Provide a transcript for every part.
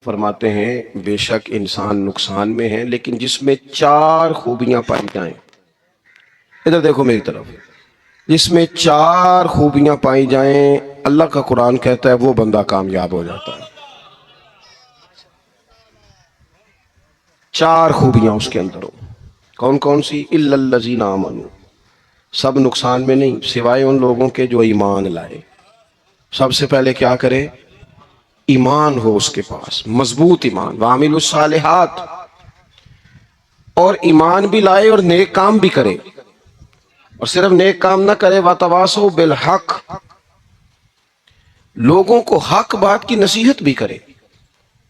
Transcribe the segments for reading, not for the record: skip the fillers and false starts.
فرماتے ہیں بے شک انسان نقصان میں ہے لیکن جس میں چار خوبیاں پائی جائیں. ادھر دیکھو میری طرف. جس میں چار خوبیاں پائی جائیں اللہ کا قرآن کہتا ہے وہ بندہ کامیاب ہو جاتا ہے. چار خوبیاں اس کے اندر ہو. کون کون سی؟ الا الذین آمنوا. سب نقصان میں نہیں سوائے ان لوگوں کے جو ایمان لائے. سب سے پہلے کیا کرے؟ ایمان ہو اس کے پاس، مضبوط ایمان. وعملوا الصالحات، اور ایمان بھی لائے اور نیک کام بھی کرے. اور صرف نیک کام نہ کرے، وتواصوا بالحق، لوگوں کو حق بات کی نصیحت بھی کرے.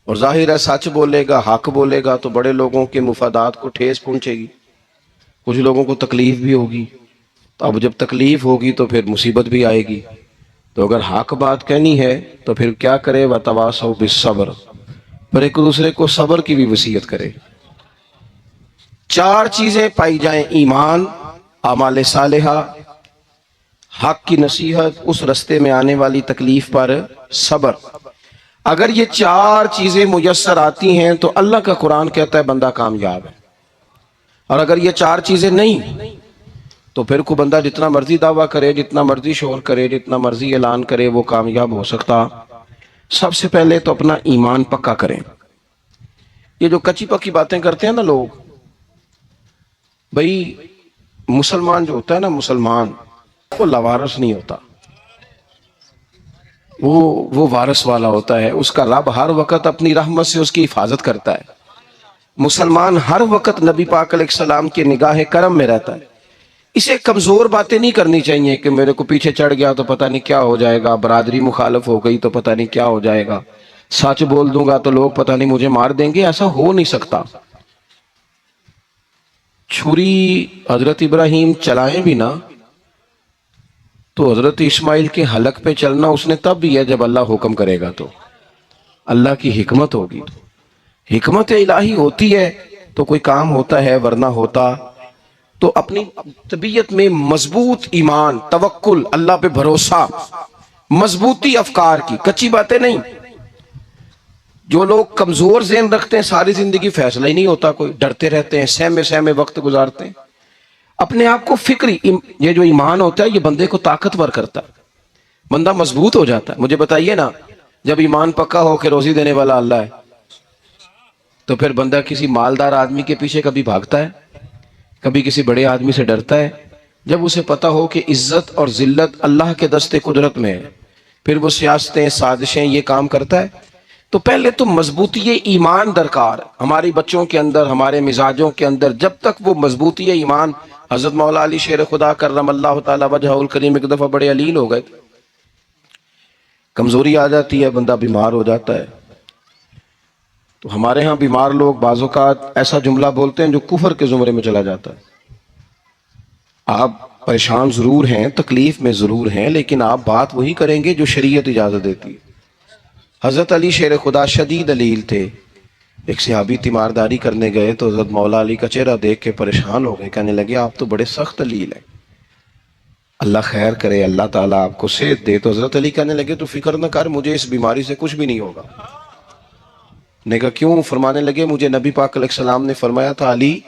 اور ظاہر ہے سچ بولے گا، حق بولے گا تو بڑے لوگوں کے مفادات کو ٹھیس پہنچے گی، کچھ لوگوں کو تکلیف بھی ہوگی. تو اب جب تکلیف ہوگی تو پھر مصیبت بھی آئے گی. تو اگر حق بات کہنی ہے تو پھر کیا کرے؟ وتواصوا بالصبر، پر ایک دوسرے کو صبر کی بھی وصیت کرے. چار چیزیں پائی جائیں: ایمان، اعمال صالحہ، حق کی نصیحت، اس رستے میں آنے والی تکلیف پر صبر. اگر یہ چار چیزیں میسر آتی ہیں تو اللہ کا قرآن کہتا ہے بندہ کامیاب ہے. اور اگر یہ چار چیزیں نہیں تو پھر کوئی بندہ جتنا مرضی دعویٰ کرے، جتنا مرضی شور کرے، جتنا مرضی اعلان کرے، وہ کامیاب ہو سکتا. سب سے پہلے تو اپنا ایمان پکا کریں. یہ جو کچی پکی باتیں کرتے ہیں نا لوگ، بھئی مسلمان جو ہوتا ہے نا، مسلمان وہ لاوارث نہیں ہوتا، وہ وارث والا ہوتا ہے. اس کا رب ہر وقت اپنی رحمت سے اس کی حفاظت کرتا ہے. مسلمان ہر وقت نبی پاک علیہ السلام کی نگاہ کرم میں رہتا ہے. اسے کمزور باتیں نہیں کرنی چاہیے کہ میرے کو پیچھے چڑھ گیا تو پتہ نہیں کیا ہو جائے گا، برادری مخالف ہو گئی تو پتہ نہیں کیا ہو جائے گا، سچ بول دوں گا تو لوگ پتہ نہیں مجھے مار دیں گے. ایسا ہو نہیں سکتا. چھری حضرت ابراہیم چلائیں بھی نا تو حضرت اسماعیل کے حلق پہ چلنا اس نے تب بھی ہے جب اللہ حکم کرے گا. تو اللہ کی حکمت ہوگی، حکمت الہی ہوتی ہے تو کوئی کام ہوتا ہے، ورنہ ہوتا. تو اپنی طبیعت میں مضبوط ایمان، توکل، اللہ پہ بھروسہ، مضبوطی افکار کی، کچی باتیں نہیں. جو لوگ کمزور ذہن رکھتے ہیں ساری زندگی فیصلہ ہی نہیں ہوتا، کوئی ڈرتے رہتے ہیں، سہمے سہمے وقت گزارتے ہیں. اپنے آپ کو فکری، یہ جو ایمان ہوتا ہے یہ بندے کو طاقتور کرتا ہے، بندہ مضبوط ہو جاتا ہے. مجھے بتائیے نا، جب ایمان پکا ہو کہ روزی دینے والا اللہ ہے تو پھر بندہ کسی مالدار آدمی کے پیچھے کبھی بھاگتا ہے؟ کبھی کسی بڑے آدمی سے ڈرتا ہے؟ جب اسے پتا ہو کہ عزت اور ذلت اللہ کے دستے قدرت میں ہے، پھر وہ سیاستیں، سازشیں، یہ کام کرتا ہے. تو پہلے تو مضبوطی ایمان درکار. ہماری بچوں کے اندر، ہمارے مزاجوں کے اندر جب تک وہ مضبوطی ایمان، حضرت مولا علی شیر خدا کرم اللہ تعالی وجہہ الکریم ایک دفعہ بڑے علیل ہو گئے، کمزوری آ جاتی ہے، بندہ بیمار ہو جاتا ہے. تو ہمارے ہاں بیمار لوگ بعض اوقات ایسا جملہ بولتے ہیں جو کفر کے زمرے میں چلا جاتا ہے. آپ پریشان ضرور ہیں، تکلیف میں ضرور ہیں، لیکن آپ بات وہی کریں گے جو شریعت اجازت دیتی ہے. حضرت علی شیر خدا شدید علیل تھے. ایک صحابی تیمارداری کرنے گئے تو حضرت مولا علی کا چہرہ دیکھ کے پریشان ہو گئے، کہنے لگے آپ تو بڑے سخت علیل ہیں، اللہ خیر کرے، اللہ تعالیٰ آپ کو صحت دے. تو حضرت علی کہنے لگے تو فکر نہ کر، مجھے اس بیماری سے کچھ بھی نہیں ہوگا. نے کہا کیوں؟ فرمانے لگے مجھے نبی پاک علیہ السلام نے فرمایا تھا علی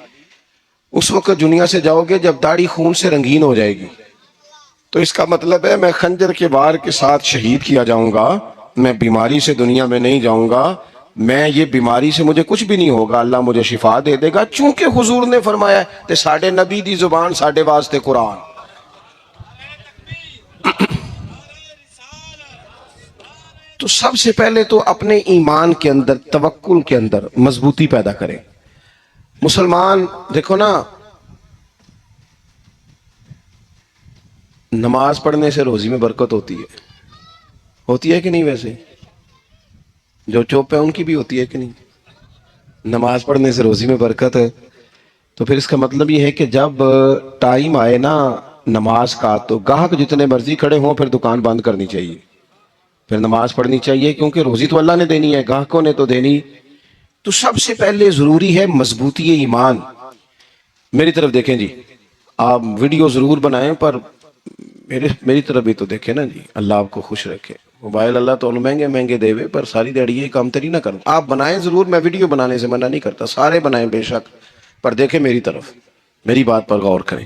اس وقت دنیا سے جاؤ گے جب داڑھی خون سے رنگین ہو جائے گی، تو اس کا مطلب ہے میں خنجر کے وار کے ساتھ شہید کیا جاؤں گا، میں بیماری سے دنیا میں نہیں جاؤں گا، میں یہ بیماری سے مجھے کچھ بھی نہیں ہوگا، اللہ مجھے شفا دے دے گا. چونکہ حضور نے فرمایا کہ ساڈے نبی دی زبان ساڈے واسطے قرآن. تو سب سے پہلے تو اپنے ایمان کے اندر، توکل کے اندر مضبوطی پیدا کریں. مسلمان دیکھو نا، نماز پڑھنے سے روزی میں برکت ہوتی ہے کہ نہیں؟ ویسے جو چوپ ہے ان کی بھی ہوتی ہے کہ نہیں؟ نماز پڑھنے سے روزی میں برکت ہے. تو پھر اس کا مطلب یہ ہے کہ جب ٹائم آئے نا نماز کا تو گاہک جتنے مرضی کھڑے ہوں پھر دکان بند کرنی چاہیے، پھر نماز پڑھنی چاہیے، کیونکہ روزی تو اللہ نے دینی ہے، گاہکوں نے تو دینی. تو سب سے پہلے ضروری ہے مضبوطی ایمان. میری طرف دیکھیں جی، آپ ویڈیو ضرور بنائیں پر میری طرف بھی تو دیکھیں نا جی، اللہ آپ کو خوش رکھے. موبائل اللہ تو مہنگے مہنگے دے وے پر ساری دیڑی یہ کام تری نہ کروں. آپ بنائیں ضرور, میں ویڈیو بنانے سے منع نہیں کرتا, سارے بنائیں بے شک, پر دیکھیں میری طرف, میری بات پر غور کریں.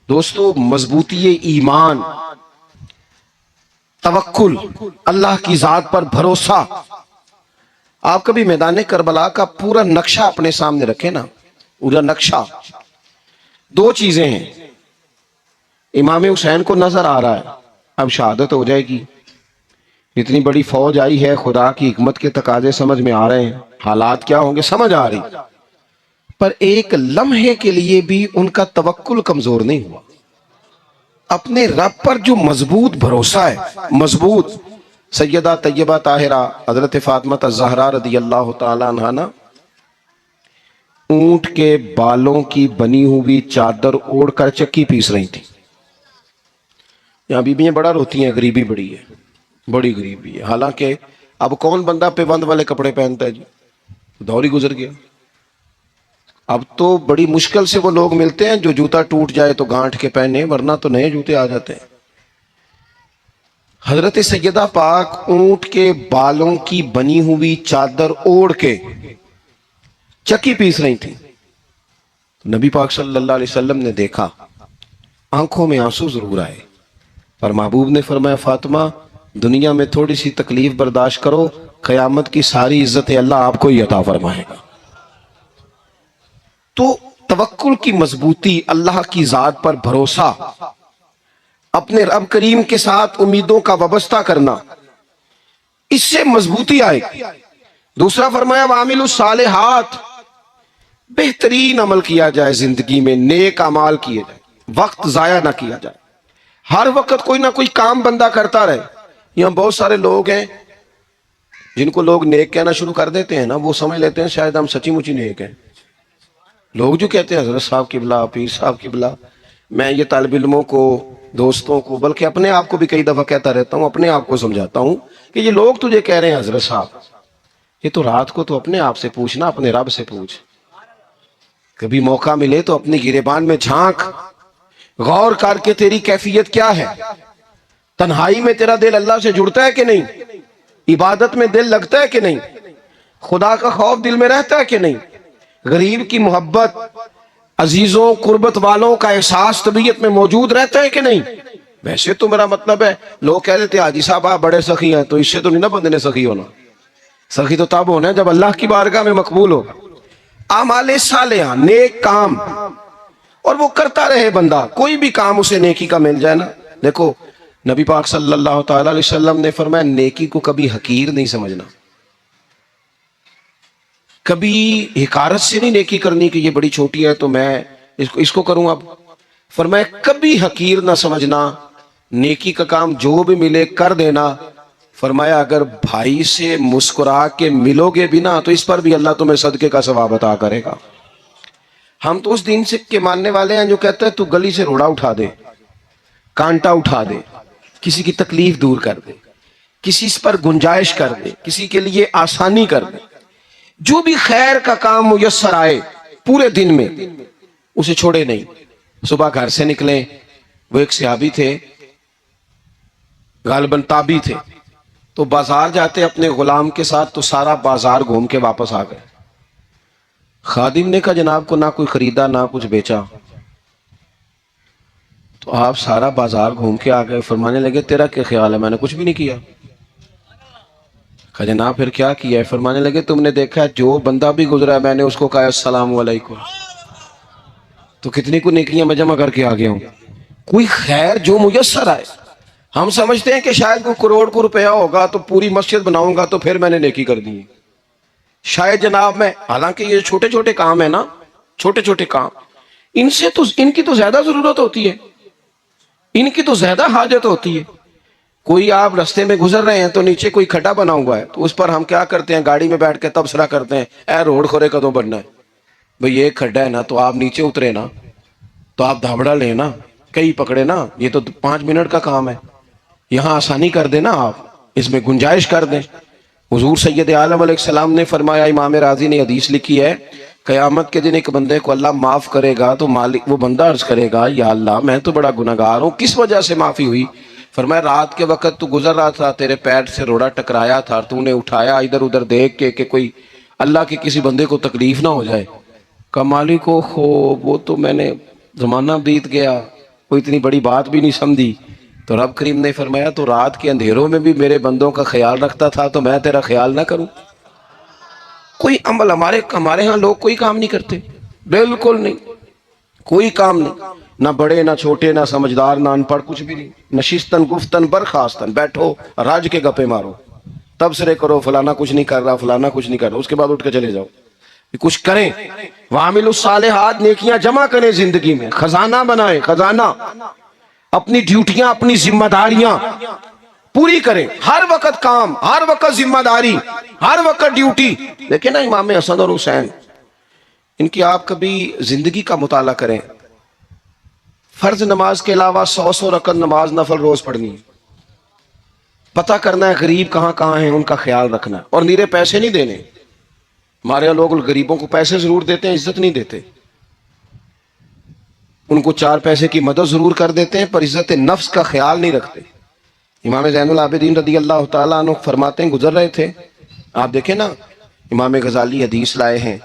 دوستو, مضبوطی ایمان, توکل, اللہ کی ذات پر بھروسہ. آپ کبھی میدان کربلا کا پورا نقشہ اپنے سامنے رکھیں نا, پورا نقشہ. دو چیزیں ہیں, امام حسین کو نظر آ رہا ہے اب شہادت ہو جائے گی, اتنی بڑی فوج آئی ہے, خدا کی حکمت کے تقاضے سمجھ میں آ رہے ہیں, حالات کیا ہوں گے سمجھ آ رہی, پر ایک لمحے کے لیے بھی ان کا توکل کمزور نہیں ہوا. اپنے رب پر جو مضبوط بھروسہ ہے, مضبوط. سیدہ طیبہ طاہرہ حضرت فاطمہ الزہرا رضی اللہ تعالی عنہا نا اونٹ کے بالوں کی بنی ہوئی چادر اوڑھ کر چکی پیس رہی تھی. یہاں بیویاں بڑا روتی ہیں, غریبی بڑی ہے, بڑی غریبی ہے. حالانکہ اب کون بندہ پیبند والے کپڑے پہنتا ہے جی, دور ہی گزر گیا. اب تو بڑی مشکل سے وہ لوگ ملتے ہیں جو جوتا ٹوٹ جائے تو گانٹھ کے پہنے, ورنہ تو نئے جوتے آ جاتے ہیں. حضرت سیدہ پاک اونٹ کے بالوں کی بنی ہوئی چادر اوڑھ کے چکی پیس رہی تھی. نبی پاک صلی اللہ علیہ وسلم نے دیکھا, آنکھوں میں آنسو ضرور آئے, پر محبوب نے فرمایا فاطمہ دنیا میں تھوڑی سی تکلیف برداشت کرو, قیامت کی ساری عزت اللہ آپ کو ہی عطا فرمائے گا. تو توکل کی مضبوطی, اللہ کی ذات پر بھروسہ, اپنے رب کریم کے ساتھ امیدوں کا وابستہ کرنا, اس سے مضبوطی آئے گی. دوسرا فرمایا وَعَمِلُوا الصَّالِحَاتِ, بہترین عمل کیا جائے زندگی میں, نیک اعمال کیے جائے, وقت ضائع نہ کیا جائے. ہر وقت کوئی نہ کوئی کام بندہ کرتا رہے. یہاں بہت سارے لوگ ہیں جن کو لوگ نیک کہنا شروع کر دیتے ہیں نا, وہ سمجھ لیتے ہیں شاید ہم سچی مچی نیک ہیں. لوگ جو کہتے ہیں حضرت صاحب قبلہ, پیر صاحب قبلہ, میں یہ طالب علموں کو, دوستوں کو, بلکہ اپنے آپ کو بھی کئی دفعہ کہتا رہتا ہوں, اپنے آپ کو سمجھاتا ہوں کہ یہ لوگ تجھے کہہ رہے ہیں حضرت صاحب, یہ تو رات کو تو اپنے آپ سے پوچھنا, اپنے رب سے پوچھ. کبھی موقع ملے تو اپنی گریبان میں جھانک, غور کر کے تیری کیفیت کیا ہے. تنہائی میں تیرا دل اللہ سے جڑتا ہے کہ نہیں, عبادت میں دل لگتا ہے کہ نہیں, خدا کا خوف دل میں رہتا ہے کہ نہیں, غریب کی محبت, عزیزوں قربت والوں کا احساس طبیعت میں موجود رہتا ہے کہ نہیں. ویسے تو میرا مطلب ہے, لوگ کہہ دیتے حاجی صاحب آپ بڑے سخی ہیں, تو اس سے تو نہیں نا بندے نے سخی ہونا. سخی تو تب ہونا ہے جب اللہ کی بارگاہ میں مقبول ہو. اعمال صالحہ, نیک کام, اور وہ کرتا رہے بندہ, کوئی بھی کام اسے نیکی کا مل جائے نا. دیکھو نبی پاک صلی اللہ تعالی علیہ وسلم نے فرمایا نیکی کو کبھی حقیر نہیں سمجھنا, کبھی حقارت سے نہیں نیکی کرنی کہ یہ بڑی چھوٹی ہے تو میں اس کو کروں. اب فرمایا کبھی حقیر نہ سمجھنا, نیکی کا کام جو بھی ملے کر دینا. فرمایا اگر بھائی سے مسکرا کے ملو گے بھی نا تو اس پر بھی اللہ تمہیں صدقے کا ثواب عطا کرے گا. ہم تو اس دین سے کے ماننے والے ہیں جو کہتے ہیں تو گلی سے روڑا اٹھا دے, کانٹا اٹھا دے, کسی کی تکلیف دور کر دے, کسی اس پر گنجائش کر دے, کسی کے لیے آسانی کر دے, جو بھی خیر کا کام میسر آئے پورے دن میں اسے چھوڑے نہیں. صبح گھر سے نکلیں, وہ ایک صحابی تھے غالباً تابعی تھے, تو بازار جاتے اپنے غلام کے ساتھ تو سارا بازار گھوم کے واپس آ گئے. خادم نے کہا جناب کو نہ کوئی خریدا نہ کچھ بیچا, تو آپ سارا بازار گھوم کے آ گئے. فرمانے لگے تیرا کیا خیال ہے, میں نے کچھ بھی نہیں کیا. کہا جناب پھر کیا کیا ہے؟ فرمانے لگے تم نے دیکھا جو بندہ بھی گزرا ہے میں نے اس کو کہا السلام علیکم, تو کتنی کو نیکیاں میں جمع کر کے آ گیا ہوں. کوئی خیر جو میسر آئے. ہم سمجھتے ہیں کہ شاید کوئی کروڑ کو روپیہ ہوگا تو پوری مسجد بناؤں گا تو پھر میں نے نیکی کر دی, شاید جناب میں, حالانکہ یہ چھوٹے چھوٹے کام ہے نا, چھوٹے چھوٹے کام, ان سے تو ان کی تو زیادہ ضرورت ہوتی ہے, ان کی تو زیادہ حاجت ہوتی ہے. کوئی آپ رستے میں گزر رہے ہیں تو نیچے کوئی کھڈا بنا ہوا ہے, تو اس پر ہم کیا کرتے ہیں, گاڑی میں بیٹھ کے تبصرہ کرتے ہیں اے روڈ کھورے کدوں بننا ہے. بھئی یہ کھڈا ہے نا, تو آپ نیچے اترے نا, تو آپ دھابڑا لیں نا, کئی پکڑے نا, یہ تو 5 منٹ کا کام ہے, یہاں آسانی کر دیں نا, آپ اس میں گنجائش کر دیں. حضور سید عالم علیہ السلام نے فرمایا, امام راضی نے حدیث لکھی ہے, قیامت کے دن ایک بندے کو اللہ معاف کرے گا تو مالک وہ بندہ عرض کرے گا یا اللہ میں تو بڑا گناہگار ہوں, کس وجہ سے معافی ہوئی؟ فرمایا رات کے وقت تو گزر رہا تھا، تیرے پیر سے روڑا ٹکرایا تھا، تو نے اٹھایا ادھر ادھر دیکھ کے کہ کوئی اللہ کے کسی بندے کو تکلیف نہ ہو جائے. کہا مالک کو وہ تو میں نے زمانہ بیت گیا، کوئی اتنی بڑی بات بھی نہیں سمجھی. تو رب کریم نے فرمایا تو رات کے اندھیروں میں بھی میرے بندوں کا خیال رکھتا تھا تو میں تیرا خیال نہ کروں؟ کوئی عمل ہمارے ہاں لوگ کوئی کام نہیں کرتے، بالکل نہیں، کوئی کام نہیں، نہ بڑے نہ چھوٹے نہ سمجھدار نہ ان پڑھ، کچھ بھی نہیں. نشستن گفتن برخاستن، بیٹھو راج کے گپے مارو، تبصرے کرو فلانا کچھ نہیں کر رہا، فلانا کچھ نہیں کر رہا، اس کے بعد اٹھ کے چلے جاؤ. کچھ کریں، وعملوا الصالحات، نیکیاں جمع کریں زندگی میں، خزانہ بنائیں، خزانہ، اپنی ڈیوٹیاں اپنی ذمہ داریاں پوری کریں. ہر وقت کام، ہر وقت ذمہ داری، ہر وقت ڈیوٹی. دیکھیں نا امام حسن اور حسین، ان کی آپ کبھی زندگی کا مطالعہ کریں. فرض نماز کے علاوہ 100 رکعت نماز نفل روز پڑھنی ہے. پتہ کرنا ہے غریب کہاں کہاں ہیں، ان کا خیال رکھنا ہے، اور نیرے پیسے نہیں دینے. ہمارے لوگ غریبوں کو پیسے ضرور دیتے ہیں، عزت نہیں دیتے. ان کو 4 پیسے کی مدد ضرور کر دیتے ہیں، پر عزت نفس کا خیال نہیں رکھتے. امام زین العابدین رضی اللہ تعالیٰ عنہ فرماتے ہیں، گزر رہے تھے، آپ دیکھیں نا امام غزالی حدیث لائے ہیں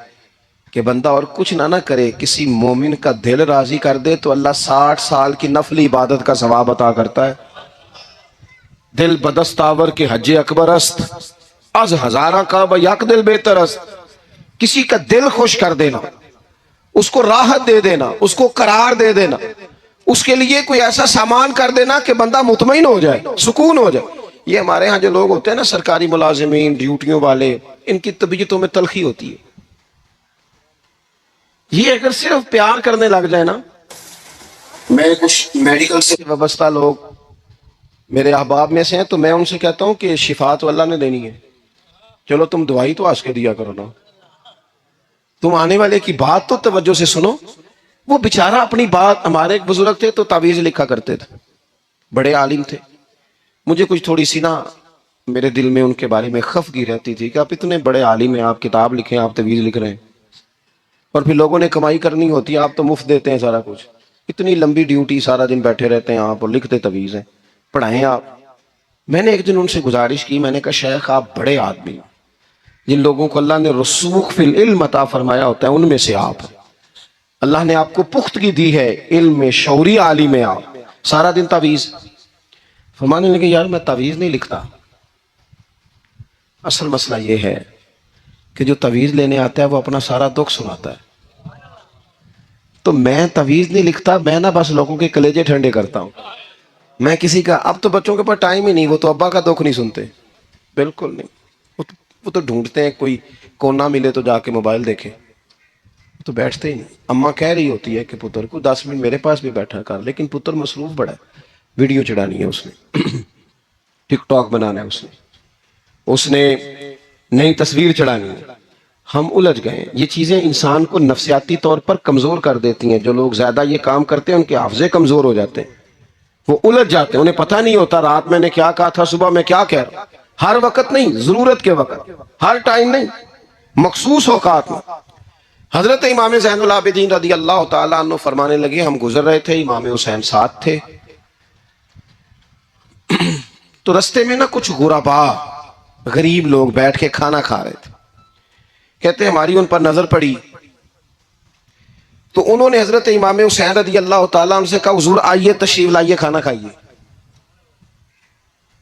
کہ بندہ اور کچھ نہ کرے، کسی مومن کا دل راضی کر دے تو اللہ 60 سال کی نفلی عبادت کا ثواب عطا کرتا ہے. دل بدستاور کے حج اکبر است، از ہزارہ کا یک دل بہتر است. کسی کا دل خوش کر دینا، اس کو راحت دے دینا، اس کو قرار دے دینا، اس کے لیے کوئی ایسا سامان کر دینا کہ بندہ مطمئن ہو جائے، سکون ہو جائے. یہ ہمارے ہاں جو لوگ ہوتے ہیں نا سرکاری ملازمین، ڈیوٹیوں والے، ان کی طبیعتوں میں تلخی ہوتی ہے. یہ اگر صرف پیار کرنے لگ جائے نا، میں کچھ میڈیکل سے وابستہ لوگ میرے احباب میں سے ہیں تو میں ان سے کہتا ہوں کہ شفا تو اللہ نے دینی ہے، چلو تم دوائی تو آج کے دیا کرو نا، تم آنے والے کی بات تو توجہ سے سنو. وہ بیچارہ اپنی بات، ہمارے ایک بزرگ تھے تو تعویذ لکھا کرتے تھے، بڑے عالم تھے. مجھے کچھ تھوڑی سی نا میرے دل میں ان کے بارے میں خفگی رہتی تھی کہ آپ اتنے بڑے عالم ہیں، آپ کتاب لکھیں، آپ تعویذ لکھ رہے ہیں، اور پھر لوگوں نے کمائی کرنی ہوتی ہے، آپ تو مفت دیتے ہیں سارا کچھ. اتنی لمبی ڈیوٹی، سارا دن بیٹھے رہتے ہیں آپ اور لکھتے تعویذ ہیں، پڑھائیں آپ. میں نے ایک دن ان سے گزارش کی، میں نے کہا شیخ آپ بڑے آدمی، جن لوگوں کو اللہ نے رسوخ فی العلم عطا فرمایا ہوتا ہے ان میں سے آپ، اللہ نے آپ کو پختگی دی ہے علم میں، شعوری عالم میں، آپ سارا دن تعویذ. فرمانے لگے یار میں تعویذ نہیں لکھتا، اصل مسئلہ یہ ہے کہ جو تعویذ لینے آتا ہے وہ اپنا سارا دکھ سناتا ہے. تو میں تعویذ نہیں لکھتا، میں نا بس لوگوں کے کلیجے ٹھنڈے کرتا ہوں. میں کسی کا، اب تو بچوں کے پاس ٹائم ہی نہیں، وہ تو ابا کا دکھ نہیں سنتے، بالکل نہیں. وہ تو ڈھونڈتے ہیں کوئی کونا ملے تو جا کے موبائل دیکھے، تو بیٹھتے ہی نہیں. اماں کہہ رہی ہوتی ہے کہ پتر کو 10 منٹ میرے پاس بھی بیٹھا کر، لیکن پتر مصروف بڑا ہے، ویڈیو چڑھانی ہے اس نے، ٹک ٹاک بنانا ہے اس نے نئی تصویر چڑھانی ہے. ہم الجھ گئے. یہ چیزیں انسان کو نفسیاتی طور پر کمزور کر دیتی ہیں. جو لوگ زیادہ یہ کام کرتے ہیں ان کے حافظے کمزور ہو جاتے ہیں، وہ الجھ جاتے ہیں، انہیں پتہ نہیں ہوتا رات میں نے کیا کہا تھا، صبح میں کیا کہہ رہا. ہر وقت نہیں، ضرورت کے وقت، ہر ٹائم نہیں، مخصوص اوقات میں. حضرت امام زین العابدین رضی اللہ تعالیٰ عنہ فرمانے لگے، ہم گزر رہے تھے، امام حسین ساتھ تھے، تو رستے میں نا کچھ غربا، غریب لوگ بیٹھ کے کھانا کھا رہے تھے. کہتے ہماری ان پر نظر پڑی تو انہوں نے حضرت امام حسین رضی اللہ تعالیٰ عنہ سے کہا حضور آئیے تشریف لائیے کھانا کھائیے.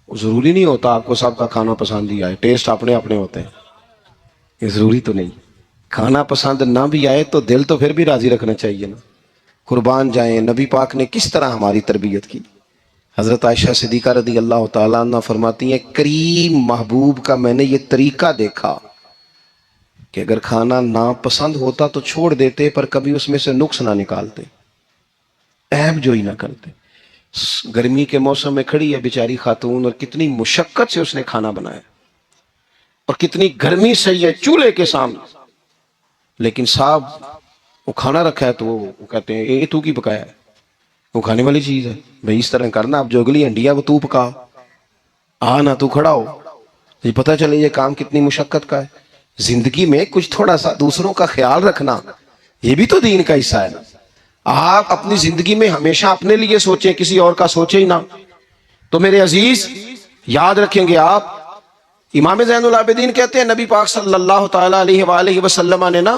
ضروری نہیں ہوتا آپ کو سب کا کھانا پسند ہی آئے، ٹیسٹ اپنے اپنے ہوتے ہیں، یہ ضروری تو نہیں. کھانا پسند نہ بھی آئے تو دل تو پھر بھی راضی رکھنا چاہیے نا. قربان جائیں نبی پاک نے کس طرح ہماری تربیت کی. حضرت عائشہ صدیقہ رضی اللہ تعالیٰ عنہ فرماتی ہیں کریم محبوب کا میں نے یہ طریقہ دیکھا کہ اگر کھانا ناپسند ہوتا تو چھوڑ دیتے، پر کبھی اس میں سے نقص نہ نکالتے، عیب جوئی نہ کرتے. گرمی کے موسم میں کھڑی ہے بیچاری خاتون، اور کتنی مشقت سے اس نے کھانا بنایا، اور کتنی گرمی سے ہے چولہے کے سامنے، لیکن صاحب وہ کھانا رکھا ہے تو وہ کہتے ہیں یہ تو کی پکایا ہے، وہ کھانے والی چیز ہے بھائی، اس طرح کرنا، اب جو اگلی ہنڈی ہے وہ تو پکا، نہ تو کھڑا ہو. یہ پتہ چلے یہ کام کتنی مشقت کا ہے. زندگی میں کچھ تھوڑا سا دوسروں کا خیال رکھنا یہ بھی تو دین کا حصہ ہے نا. آپ اپنی زندگی میں ہمیشہ اپنے لیے سوچیں، کسی اور کا سوچیں ہی نہ. تو میرے عزیز یاد رکھیں گے آپ، امام زین العابدین کہتے ہیں نبی پاک صلی اللہ تعالی علیہ وآلہ وسلم نے نا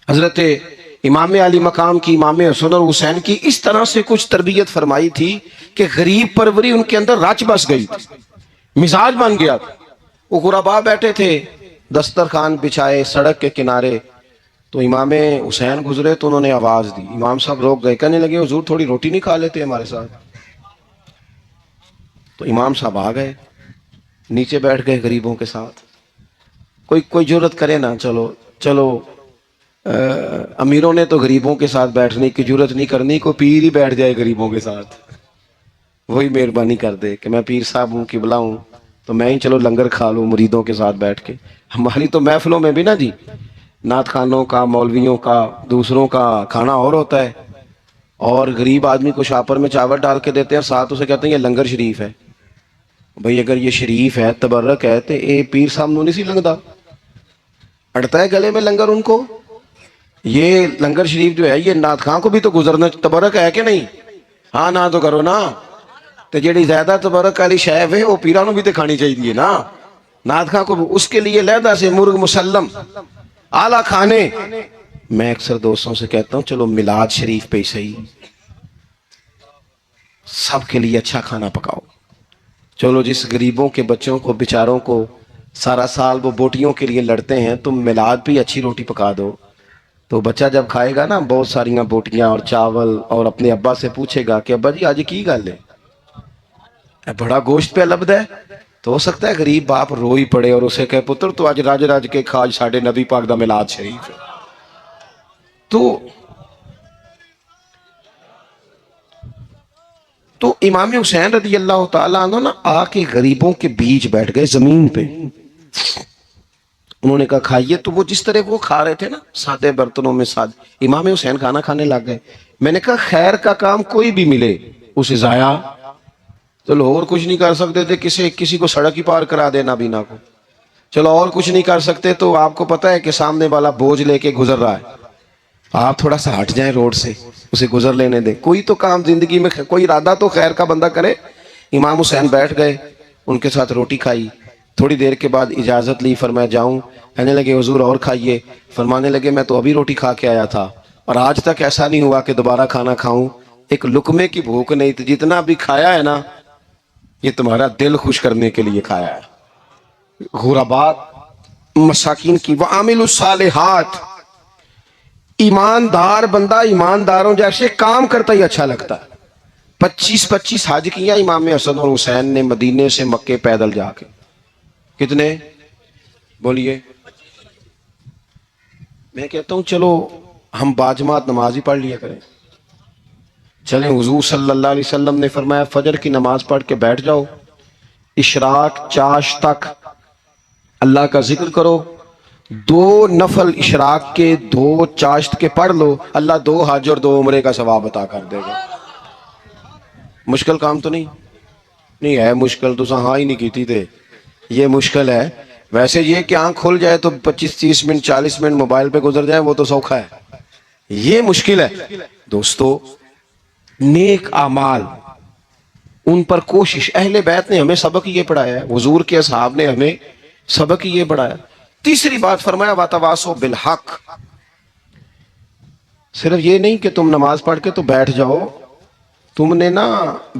حضرت امام علی مقام کی، امام حسن اور حسین کی اس طرح سے کچھ تربیت فرمائی تھی کہ غریب پروری ان کے اندر رچ بس گئی تھی، مزاج بن گیا تھا۔ وہ غربا بیٹھے تھے دسترخوان بچھائے سڑک کے کنارے، تو امام حسین گزرے تو انہوں نے آواز دی، امام صاحب روک گئے، کہنے لگے حضور تھوڑی روٹی نہیں کھا لیتے ہمارے ساتھ؟ تو امام صاحب آ گئے، نیچے بیٹھ گئے غریبوں کے ساتھ۔ کوئی جرت کرے نا، چلو امیروں نے تو غریبوں کے ساتھ بیٹھنے کی جرت نہیں کرنی، کوئی پیر ہی بیٹھ جائے غریبوں کے ساتھ، وہی مہربانی کر دے کہ میں پیر صاحب ہوں، قبلہ ہوں، تو میں ہی چلو لنگر کھا لوں مریدوں کے ساتھ بیٹھ کے۔ ہماری تو محفلوں میں بھی نا جی، نعت خانوں کا، مولویوں کا، دوسروں کا کھانا اور ہوتا ہے، اور غریب آدمی کو شاپر میں چاول ڈال کے دیتے ہیں، ساتھ اسے کہتے ہیں یہ لنگر شریف ہے۔ بھئی اگر یہ شریف ہے، تبرک ہے، تو اے پیر صاحب نو نہیں سی لنگدا، اڑتا ہے گلے میں لنگر ان کو؟ یہ لنگر شریف جو ہے یہ نعت خاں کو بھی تو گزرنا تبرک ہے کہ نہیں؟ ہاں نہ تو کرو نا، تو جیڑی زیادہ تبرک والی شے ہے وہ پیراں نو بھی تو کھانی چاہیے نا، نعت خاں کو اس کے لیے لہدا سے مرغ مسلم اعلیٰ کھانے۔ میں اکثر دوستوں سے کہتا ہوں چلو میلاد شریف پہ ہی صحیح، سب کے لیے اچھا کھانا پکاؤ، چلو جس غریبوں کے بچوں کو بیچاروں کو سارا سال وہ بوٹیوں کے لیے لڑتے ہیں، تم میلاد پہ اچھی روٹی پکا دو، تو بچہ جب کھائے گا نا بہت ساریاں بوٹیاں اور چاول، اور اپنے ابا سے پوچھے گا کہ ابا جی آج کی گل ہے، بڑا گوشت پہ لبد ہے، تو ہو سکتا ہے غریب باپ رو ہی پڑے اور اسے کہے پتر تو آج راج راج کے کھا، آج ساڑھے نبی پاک دا میلاد شریف ہے۔ تو امام حسین رضی اللہ تعالیٰ عنہ نا آ کے غریبوں کے بیچ بیٹھ گئے زمین پہ، انہوں نے کہا کھائیے، تو وہ جس طرح وہ کھا رہے تھے نا سادے برتنوں میں، امام حسین کھانا کھانے لگ گئے۔ میں نے کہا خیر کا کام کوئی بھی ملے اسے ضائع، چلو اور کچھ نہیں کر سکتے تھے، کسی کو سڑک ہی پار کرا دینا بینا کو، چلو اور کچھ نہیں کر سکتے، تو آپ کو پتا ہے کہ سامنے والا بوجھ لے کے گزر رہا ہے، آپ تھوڑا سا ہٹ جائیں روڈ سے، اسے گزر لینے دیں، کوئی تو کام زندگی میں، کوئی ارادہ تو خیر کا بندہ کرے۔ امام حسین بیٹھ گئے، ان کے ساتھ روٹی کھائی، تھوڑی دیر کے بعد اجازت لی، فرمایا جاؤں؟ کہنے لگے حضور اور کھائیے، فرمانے لگے میں تو ابھی روٹی کھا کے آیا تھا اور آج تک ایسا نہیں ہوا کہ دوبارہ کھانا کھاؤں، ایک لقمے کی بھوک نہیں تھی، جتنا بھی کھایا ہے نا یہ تمہارا دل خوش کرنے کے لیے کھایا ہے۔ غربات مساکین کی وعامل الصالحات، ایماندار بندہ ایمانداروں جیسے کام کرتا ہی اچھا لگتا ہے۔ 25 حج کیا امام حسن اور حسین نے مدینے سے مکے پیدل جا کے، کتنے بولیے؟ میں کہتا ہوں چلو ہم باجماعت نماز ہی پڑھ لیا کریں، چلیں حضور صلی اللہ علیہ وسلم نے فرمایا فجر کی نماز پڑھ کے بیٹھ جاؤ، اشراق چاش تک اللہ کا ذکر کرو، 2 نفل اشراق کے 2 چاشت کے پڑھ لو، اللہ 2 حج اور 2 عمرے کا ثواب عطا کر دے گا۔ مشکل کام تو نہیں ہے، مشکل تو ہاں ہی نہیں کیتی تھے، یہ مشکل ہے۔ ویسے یہ کہ آنکھ کھل جائے تو 25-30 منٹ 40 منٹ موبائل پہ گزر جائے وہ تو سوکھا ہے، یہ مشکل ہے۔ دوستو نیک اعمال ان پر کوشش، اہل بیت نے ہمیں سبق یہ پڑھایا ہے، حضور کے اصحاب نے ہمیں سبق یہ پڑھایا۔ تیسری بات فرمایا وَتَوَاصَوْا بِالْحَقِّ، صرف یہ نہیں کہ تم نماز پڑھ کے تو بیٹھ جاؤ، تم نے نا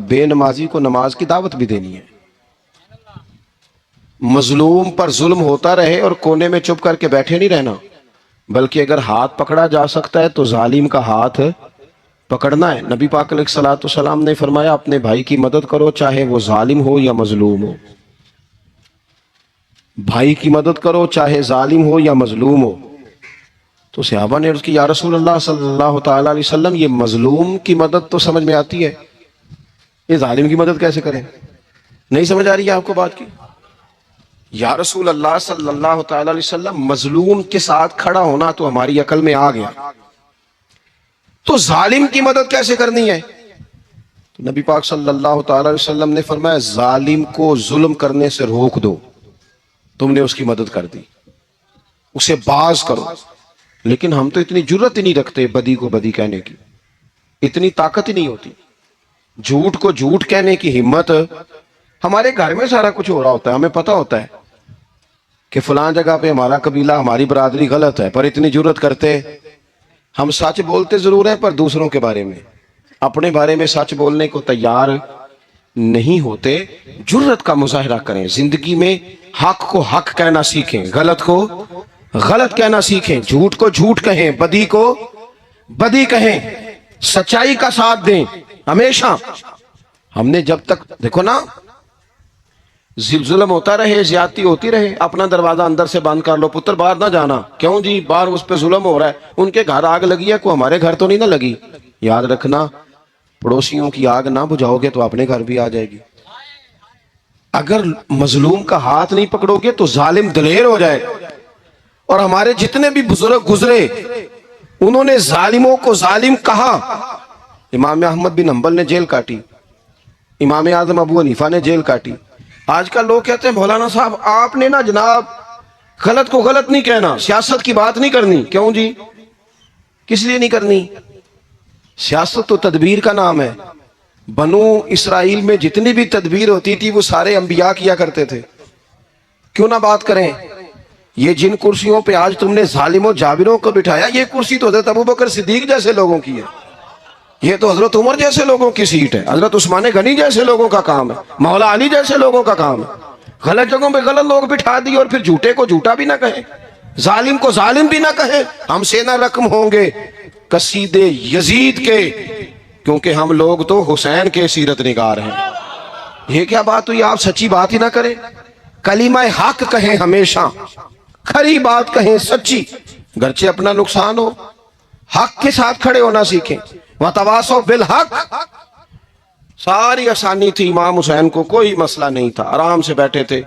بے نمازی کو نماز کی دعوت بھی دینی ہے، مظلوم پر ظلم ہوتا رہے اور کونے میں چپ کر کے بیٹھے نہیں رہنا، بلکہ اگر ہاتھ پکڑا جا سکتا ہے تو ظالم کا ہاتھ پکڑنا ہے۔ نبی پاک علیہ الصلوۃ والسلام نے فرمایا اپنے بھائی کی مدد کرو چاہے وہ ظالم ہو یا مظلوم ہو، بھائی کی مدد کرو چاہے ظالم ہو یا مظلوم ہو۔ تو صحابہ نے عرض کی یا رسول اللہ صلی اللہ تعالیٰ علیہ وسلم یہ مظلوم کی مدد تو سمجھ میں آتی ہے، یہ ظالم کی مدد کیسے کریں؟ نہیں سمجھ آ رہی ہے آپ کو بات کی؟ یا رسول اللہ صلی اللہ تعالیٰ علیہ وسلم مظلوم کے ساتھ کھڑا ہونا تو ہماری عقل میں آ گیا، تو ظالم کی مدد کیسے کرنی ہے؟ تو نبی پاک صلی اللہ تعالیٰ علیہ وسلم نے فرمایا ظالم کو ظلم کرنے سے روک دو، تم نے اس کی مدد کر دی، اسے باز کرو۔ لیکن ہم تو اتنی جرت ہی نہیں رکھتے بدی کو بدی کہنے کی، اتنی طاقت ہی نہیں ہوتی۔ جھوٹ کو جھوٹ کہنے کی ہمت. ہمارے گھر میں سارا کچھ ہو رہا ہوتا ہے, ہمیں پتہ ہوتا ہے کہ فلاں جگہ پہ ہمارا قبیلہ, ہماری برادری غلط ہے, پر اتنی جرت کرتے, ہم سچ بولتے ضرور ہیں پر دوسروں کے بارے میں, اپنے بارے میں سچ بولنے کو تیار نہیں ہوتے. جرت کا مظاہرہ کریں زندگی میں, حق کو حق کہنا سیکھیں, غلط کو غلط کہنا سیکھیں, جھوٹ کو جھوٹ کہیں, بدی کو بدی کہیں, سچائی کا ساتھ دیں ہمیشہ. ہم نے جب تک دیکھو نا, ظلم ہوتا رہے, زیادتی ہوتی رہے, اپنا دروازہ اندر سے بند کر لو, پتر باہر نہ جانا. کیوں جی؟ باہر اس پہ ظلم ہو رہا ہے, ان کے گھر آگ لگی ہے, کوئی ہمارے گھر تو نہیں نہ لگی. یاد رکھنا, پڑوسیوں کی آگ نہ بجھاؤ گے تو اپنے گھر بھی آ جائے گی. اگر مظلوم کا ہاتھ نہیں پکڑو گے تو ظالم دلیر ہو جائے. اور ہمارے جتنے بھی بزرگ گزرے انہوں نے ظالموں کو ظالم کہا. امام احمد بن حنبل نے جیل کاٹی, امام اعظم ابو حنیفہ نے جیل کاٹی. آج کل لوگ کہتے ہیں مولانا صاحب آپ نے نا جناب غلط کو غلط نہیں کہنا, سیاست کی بات نہیں کرنی. کیوں جی؟ کس لیے نہیں کرنی؟ سیاست تو تدبیر کا نام ہے. بنو اسرائیل میں جتنی بھی تدبیر ہوتی تھی وہ سارے انبیاء کیا کرتے تھے. کیوں نہ بات کریں؟ یہ جن کرسیوں پہ آج تم نے ظالموں جابروں کو بٹھایا, یہ کرسی تو حضرت ابوبکر صدیق جیسے لوگوں کی ہے, یہ تو حضرت عمر جیسے لوگوں کی سیٹ ہے, حضرت عثمان غنی جیسے لوگوں کا کام ہے, مولا علی جیسے لوگوں کا کام ہے. غلط جگہوں پہ غلط لوگ بٹھا دیے اور پھر جھوٹے کو جھوٹا بھی نہ کہیں, ظالم کو ظالم بھی نہ کہیں. ہم سے نہ رقم ہوں گے قصید یزید کے, کیونکہ ہم لوگ تو حسین کے سیرت نگار ہیں. یہ کیا بات ہوئی؟ آپ سچی بات ہی نہ کریں, کلمہ حق کہیں, ہمیشہ کھری بات کہیں, سچی, گرچہ اپنا نقصان ہو. حق کے ساتھ کھڑے ہونا سیکھیں. وَتَوَاصَوْا بِالْحَقِّ, ساری آسانی تھی. امام حسین کو کوئی مسئلہ نہیں تھا, آرام سے بیٹھے تھے.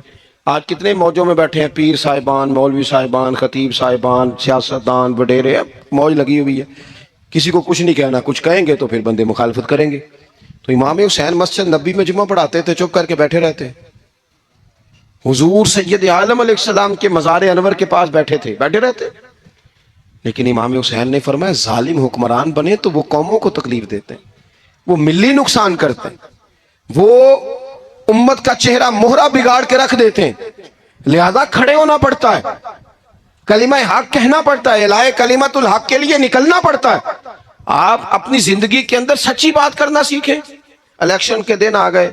آج کتنے موجوں میں بیٹھے ہیں, پیر صاحبان, مولوی صاحبان, خطیب صاحبان, سیاستدان, وڈیرے, موج لگی ہوئی ہے. کسی کو کچھ نہیں کہنا, کچھ کہیں گے تو پھر بندے مخالفت کریں گے. تو امام حسین مسجد نبی میں جمعہ پڑھاتے تھے, چپ کر کے بیٹھے رہتے. حضور سید عالم علیہ السلام کے مزار انور کے پاس بیٹھے تھے, بیٹھے رہتے. لیکن امام حسین نے فرمایا ظالم حکمران بنے تو وہ قوموں کو تکلیف دیتے ہیں, وہ ملی نقصان کرتے ہیں, وہ امت کا چہرہ مہرہ بگاڑ کے رکھ دیتے ہیں. لہذا کھڑے ہونا پڑتا ہے, کلمہ حق کہنا پڑتا ہے, الہے کلمت الحق کے لیے نکلنا پڑتا ہے. آپ اپنی زندگی کے اندر سچی بات کرنا سیکھیں. الیکشن کے دن آ گئے,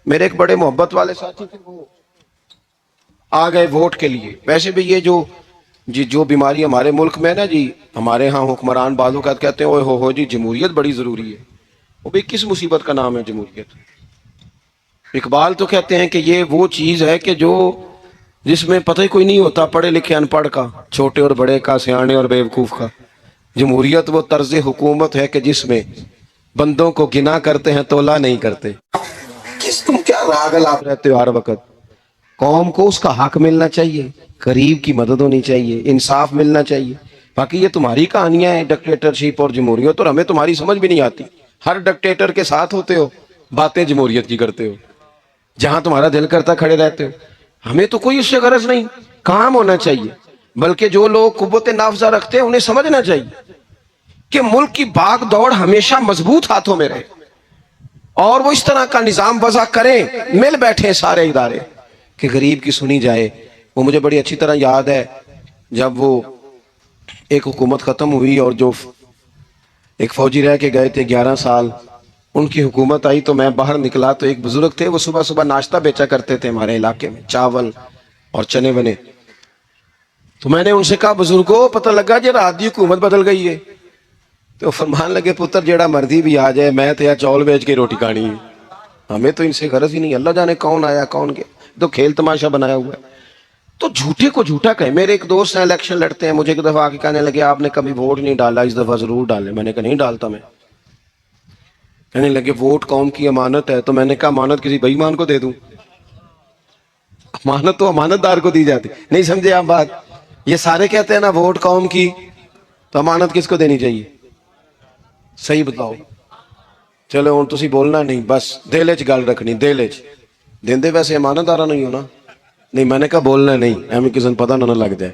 میرے ایک بڑے محبت والے ساتھی تھے, وہ آ گئے ووٹ کے لیے. ویسے بھی یہ جو بیماری ہمارے ملک میں نا جی, ہمارے ہاں حکمران بعض اوقات کہتے ہیں اوے ہو جی جمہوریت بڑی ضروری ہے. وہ بھی کس مصیبت کا نام ہے جمہوریت؟ اقبال تو کہتے ہیں کہ یہ وہ چیز ہے کہ جس میں پتہ ہی کوئی نہیں ہوتا, پڑھے لکھے ان پڑھ کا, چھوٹے اور بڑے کا, سیانے اور بیوقوف کا. جمہوریت وہ طرز حکومت ہے کہ جس میں بندوں کو گنا کرتے ہیں تولا نہیں کرتے. تم کیا راگل آپ رہتے ہو ہر وقت؟ قوم کو اس کا حق ملنا چاہیے, غریب کی مدد ہونی چاہیے, انصاف ملنا چاہیے. باقی یہ تمہاری کہانیاں ہیں ڈکٹیٹرشپ اور جمہوریت, اور ہمیں تمہاری سمجھ بھی نہیں آتی. ہر ڈکٹیٹر کے ساتھ ہوتے ہو, باتیں جمہوریت کی کرتے ہو, جہاں تمہارا دل کرتا کھڑے رہتے ہو. ہمیں تو کوئی اس سے غرض نہیں, کام ہونا چاہیے. بلکہ جو لوگ قوت نافذہ رکھتے ہیں انہیں سمجھنا چاہیے کہ ملک کی بھاگ دوڑ ہمیشہ مضبوط ہاتھوں میں رہے, اور وہ اس طرح کا نظام وضع کریں, مل بیٹھے سارے ادارے کہ غریب کی سنی جائے. وہ مجھے بڑی اچھی طرح یاد ہے جب وہ ایک حکومت ختم ہوئی اور جو ایک فوجی رہ کے گئے تھے 11 سال, ان کی حکومت آئی تو میں باہر نکلا تو ایک بزرگ تھے, وہ صبح صبح ناشتہ بیچا کرتے تھے ہمارے علاقے میں, چاول اور چنے بنے. تو میں نے ان سے کہا بزرگوں پتہ لگا جی رات دی حکومت بدل گئی ہے. تو فرمان لگے پتر جیڑا مردی بھی آ جائے, میں تو یا چاول بیچ کے روٹی کھانی ہے, ہمیں تو ان سے غرض ہی نہیں. اللہ جانے کون آیا کون گیا, تو کھیل تماشا بنایا ہوا ہے. تو جھوٹے کو جھوٹا کہیں. میرے ایک دوست ہیں الیکشن لڑتے ہیں, مجھے ایک دفعہ آ کے کہنے لگے آپ نے کبھی ووٹ نہیں ڈالا, اس دفعہ ضرور ڈالیں. میں نے کہا نہیں ڈالتا میں. کہنے لگے ووٹ قوم کی امانت ہے. تو میں نے کہا امانت کسی بے ایمان کو دے دوں؟ امانت تو امانت دار کو دی جاتی. نہیں سمجھے آپ بات؟ یہ سارے کہتے ہیں نا ووٹ قوم کی, تو امانت کس کو دینی چاہیے؟ صحیح بتاؤ. چلو ہوں تسی بولنا نہیں, بس دل وچ گل رکھنی, دل وچ دیندے ویسے امانت دارا نہیں ہونا. نہیں میں نے کہا بولنا نہیں, ایویں کسی نے پتہ نہ لگ جائے.